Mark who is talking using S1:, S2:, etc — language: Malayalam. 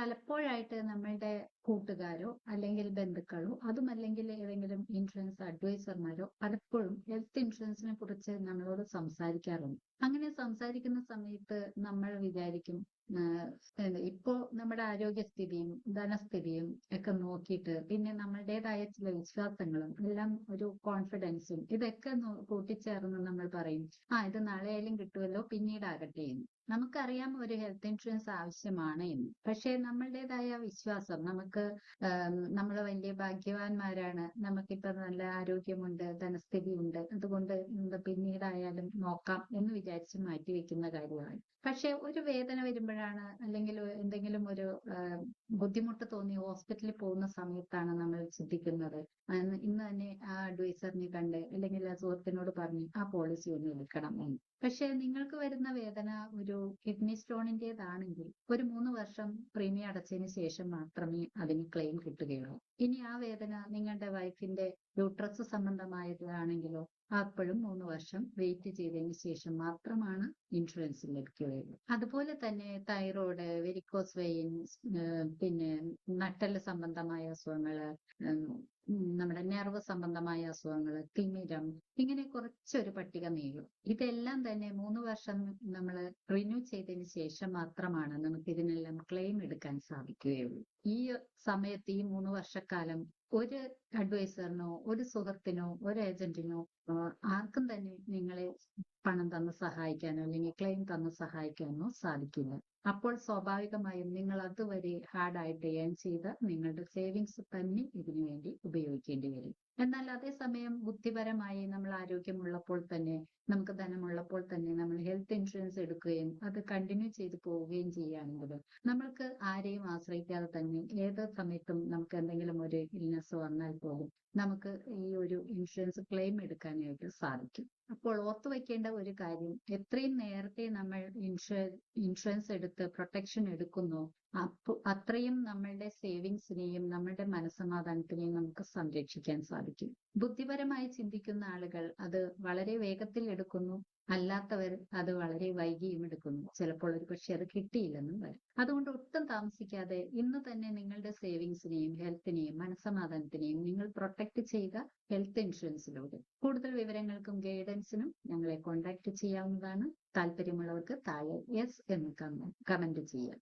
S1: പലപ്പോഴായിട്ട് നമ്മളുടെ കൂട്ടുകാരോ അല്ലെങ്കിൽ ബന്ധുക്കളോ അതുമല്ലെങ്കിൽ ഏതെങ്കിലും ഇൻഷുറൻസ് അഡ്വൈസർമാരോ പലപ്പോഴും ഹെൽത്ത് ഇൻഷുറൻസിനെ കുറിച്ച് നമ്മളോട് സംസാരിക്കാറുണ്ട്. അങ്ങനെ സംസാരിക്കുന്ന സമയത്ത് നമ്മൾ വിചാരിക്കും ഇപ്പോ നമ്മുടെ ആരോഗ്യസ്ഥിതിയും ധനസ്ഥിതിയും ഒക്കെ നോക്കിയിട്ട് പിന്നെ നമ്മളുടേതായ ചില വിശ്വാസങ്ങളും എല്ലാം ഒരു കോൺഫിഡൻസും ഇതൊക്കെ കൂട്ടിച്ചേർന്ന് നമ്മൾ പറയും ഇത് നാളെയായാലും കിട്ടുമല്ലോ പിന്നീടാകട്ടെ എന്ന്. നമുക്കറിയാം ഒരു ഹെൽത്ത് ഇൻഷുറൻസ് ആവശ്യമാണ് എന്ന്. പക്ഷേ നമ്മളുടേതായ വിശ്വാസം നമുക്ക് നമ്മൾ വലിയ ഭാഗ്യവാന്മാരാണ്, നമുക്കിപ്പോ നല്ല ആരോഗ്യമുണ്ട്, ധനസ്ഥിതിയുണ്ട്, അതുകൊണ്ട് പിന്നീടായാലും നോക്കാം എന്ന് വിചാരിച്ച് മാറ്റിവെക്കുന്ന കാര്യമാണ്. പക്ഷെ ഒരു വേദന വരുമ്പോഴാണ് അല്ലെങ്കിൽ എന്തെങ്കിലും ഒരു ബുദ്ധിമുട്ട് തോന്നി ഹോസ്പിറ്റലിൽ പോകുന്ന സമയത്താണ് നമ്മൾ ചിന്തിക്കുന്നത് ഇന്ന് തന്നെ ആ അഡ്വൈസറിനെ കണ്ട് അല്ലെങ്കിൽ ആ സുഹൃത്തിനോട് പറഞ്ഞ് ആ പോളിസി ഒന്ന് എടുക്കണം എന്ന്. പക്ഷെ നിങ്ങൾക്ക് വരുന്ന വേദന ഒരു കിഡ്നി സ്റ്റോണിന്റേതാണെങ്കിൽ ഒരു 3 വർഷം പ്രീമിയം അടച്ചതിന് ശേഷം മാത്രമേ അതിന് ക്ലെയിം കിട്ടുകയുള്ളൂ. ഇനി ആ വേദന നിങ്ങളുടെ വൈഫിന്റെ യൂട്രസ് സംബന്ധമായതാണെങ്കിലോ അപ്പോഴും 3 വർഷം വെയിറ്റ് ചെയ്തതിന് ശേഷം മാത്രമാണ് ഇൻഷുറൻസ് ലഭിക്കുകയുള്ളൂ. അതുപോലെ തന്നെ തൈറോയ്ഡ്, വെരിക്കോസ് വെയിൻസ്, പിന്നെ നട്ടെല്ല് സംബന്ധമായ അസുഖങ്ങള്, നമ്മുടെ നെർവ് സംബന്ധമായ അസുഖങ്ങള്, തിമിരം, ഇങ്ങനെ കുറച്ചൊരു പട്ടിക നീളും. ഇതെല്ലാം തന്നെ 3 വർഷം നമ്മൾ റിന്യൂ ചെയ്തതിന് ശേഷം മാത്രമാണ് നമുക്ക് ഇതിനെല്ലാം ക്ലെയിം എടുക്കാൻ സാധിക്കുകയുള്ളൂ. ഈ സമയത്ത് ഈ 3 വർഷക്കാലം ഒരു അഡ്വൈസറിനോ ഒരു സുഹൃത്തിനോ ഒരു ഏജന്റിനോ ആർക്കും തന്നെ നിങ്ങളെ പണം തന്ന് സഹായിക്കാനോ അല്ലെങ്കിൽ ക്ലെയിം തന്ന് സഹായിക്കാനോ സാധിക്കില്ല. അപ്പോൾ സ്വാഭാവികമായും നിങ്ങൾ അതുവരെ ഹാർഡായിട്ട് ഏൺ ചെയ്ത നിങ്ങളുടെ സേവിങ്സ് തന്നെ ഇതിനു വേണ്ടി ഉപയോഗിക്കേണ്ടി വരും. എന്നാൽ അതേസമയം ബുദ്ധിപരമായി നമ്മൾ ആരോഗ്യമുള്ളപ്പോൾ തന്നെ നമുക്ക് ധനമുള്ളപ്പോൾ തന്നെ നമ്മൾ ഹെൽത്ത് ഇൻഷുറൻസ് എടുക്കുകയും അത് കണ്ടിന്യൂ ചെയ്ത് പോവുകയും ചെയ്യുകയാണെങ്കിൽ നമ്മൾക്ക് ആരെയും ആശ്രയിക്കാതെ തന്നെ ഏത് സമയത്തും നമുക്ക് എന്തെങ്കിലും ഒരു ഇൽനെസ് വന്നാൽ പോലും നമുക്ക് ഈ ഒരു ഇൻഷുറൻസ് ക്ലെയിം എടുക്കാനായിട്ട് സാധിക്കും. അപ്പോൾ ഓർത്തു വയ്ക്കേണ്ട ഒരു കാര്യം, എത്രയും നേരത്തെ നമ്മൾ ഇൻഷുറൻസ് എടുത്ത് പ്രൊട്ടക്ഷൻ എടുക്കുന്നോ അത്രയും നമ്മളുടെ സേവിങ്സിനെയും നമ്മളുടെ മനസ്സമാധാനത്തിനെയും നമുക്ക് സംരക്ഷിക്കാൻ സാധിക്കും. ബുദ്ധിപരമായി ചിന്തിക്കുന്ന ആളുകൾ അത് വളരെ വേഗത്തിൽ എടുക്കുന്നു, അല്ലാത്തവർ അത് വളരെ വൈകിയും എടുക്കുന്നു. ചിലപ്പോൾ ഒരു പക്ഷെ അത് കിട്ടിയില്ലെന്നും വരും. അതുകൊണ്ട് ഒട്ടും താമസിക്കാതെ ഇന്ന് തന്നെ നിങ്ങളുടെ സേവിങ്സിനെയും ഹെൽത്തിനെയും മനസ്സമാധാനത്തിനെയും നിങ്ങൾ പ്രൊട്ടക്ട് ചെയ്യുക ഹെൽത്ത് ഇൻഷുറൻസിലൂടെ. കൂടുതൽ വിവരങ്ങൾക്കും ഗൈഡൻസിനും ഞങ്ങളെ കോൺടാക്ട് ചെയ്യാവുന്നതാണ്. താല്പര്യമുള്ളവർക്ക് താഴെ യെസ് എന്ന് കമന്റ് ചെയ്യാം.